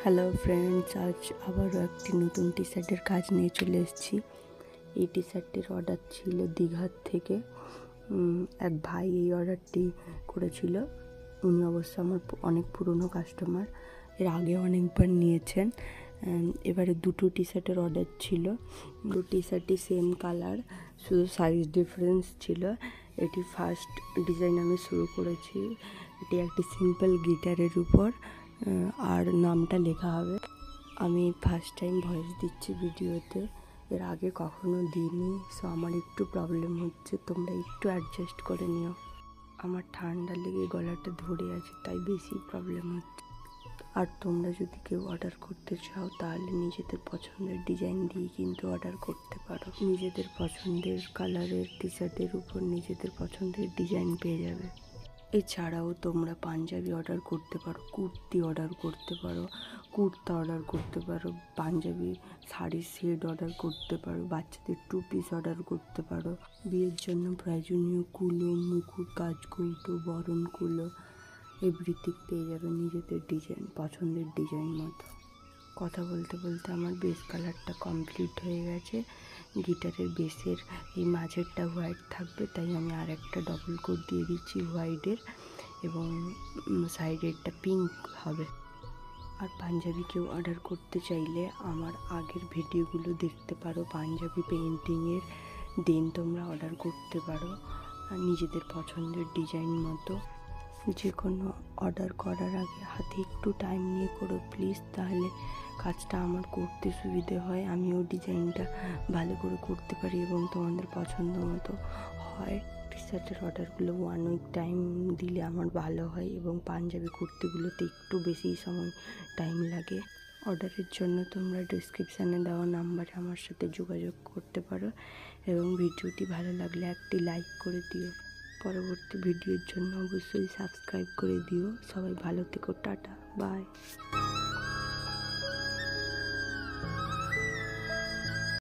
Hello friends, আজ আবারও একটি নতুন টি শার্টের কাজ নিয়ে চলে এসেছি। এই টি শার্টটির অর্ডার ছিল দীঘার থেকে। এক ভাই এই অর্ডারটি করেছিল। উনি অবশ্য আমার অনেক পুরনো কাস্টমার, এর আগে অনেকবার নিয়েছেন। এবারে দুটো টি শার্টের অর্ডার ছিল। দুটো টি শার্টই সেম কালার, শুধু সাইজ ডিফারেন্স ছিল। এটি ফার্স্ট ডিজাইন আমি শুরু করেছি। এটি একটি সিম্পল গিটারের উপর, আর নামটা লেখা হবে। আমি ফার্স্ট টাইম ভয়েস দিচ্ছি ভিডিওতে, এর আগে কখনো দিইনি, সো আমার একটু প্রবলেম হচ্ছে, তোমরা একটু অ্যাডজাস্ট করে নিও। আমার ঠান্ডা লেগে গলাটা ধরে আছে, তাই বেশি প্রবলেম হচ্ছে। আর তোমরা যদি কেউ অর্ডার করতে চাও তাহলে নিজেদের পছন্দের ডিজাইন দিয়ে কিন্তু অর্ডার করতে পারো। নিজেদের পছন্দের কালারের টি শার্টের উপর নিজেদের পছন্দের ডিজাইন পেয়ে যাবে। এছাড়াও তোমরা পাঞ্জাবি অর্ডার করতে পারো, কুর্তি অর্ডার করতে পারো, কুর্তা অর্ডার করতে পারো, পাঞ্জাবি শাড়ির সেট অর্ডার করতে পারো, বাচ্চাদের 2 পিস অর্ডার করতে পারো। বিয়ের জন্য প্রয়োজনীয় কুলো, মুকুট, কাজকৌটো, বরণ কুলো এভরিথিং পেয়ে যাবে নিজেদের ডিজাইন, পছন্দের ডিজাইন মতো। কথা বলতে বলতে আমার বেস কালারটা কমপ্লিট হয়ে গেছে। গিটারের বেসের এই মাঝেরটা হোয়াইট থাকবে, তাই আমি আর একটা ডবল কোট দিয়ে দিচ্ছি হোয়াইটের, এবং সাইডেরটা পিঙ্ক হবে। আর পাঞ্জাবি কেউ অর্ডার করতে চাইলে আমার আগের ভিডিওগুলো দেখতে পারো পাঞ্জাবি পেইন্টিংয়ের, দেন তোমরা অর্ডার করতে পারো নিজেদের পছন্দের ডিজাইন মতো। যে কোনো অর্ডার করার আগে হাতে একটু টাইম নিয়ে করো প্লিজ, তাহলে কাজটা আমার করতে সুবিধে হয়, আমিও ডিজাইনটা ভালো করে করতে পারি এবং তোমাদের পছন্দ মতো হয়। টি শার্টের অর্ডারগুলো 1 উইক টাইম দিলে আমার ভালো হয়, এবং পাঞ্জাবি কুর্তিগুলোতে একটু বেশি সময় টাইম লাগে। অর্ডারের জন্য তোমরা ডিসক্রিপশানে দেওয়া নাম্বারে আমার সাথে যোগাযোগ করতে পারো, এবং ভিডিওটি ভালো লাগলে একটি লাইক করে দিও। পরবর্তী ভিডিওর জন্য অবশ্যই সাবস্ক্রাইব করে দিও। সবাই ভালো থেকো, টাটা, বাই।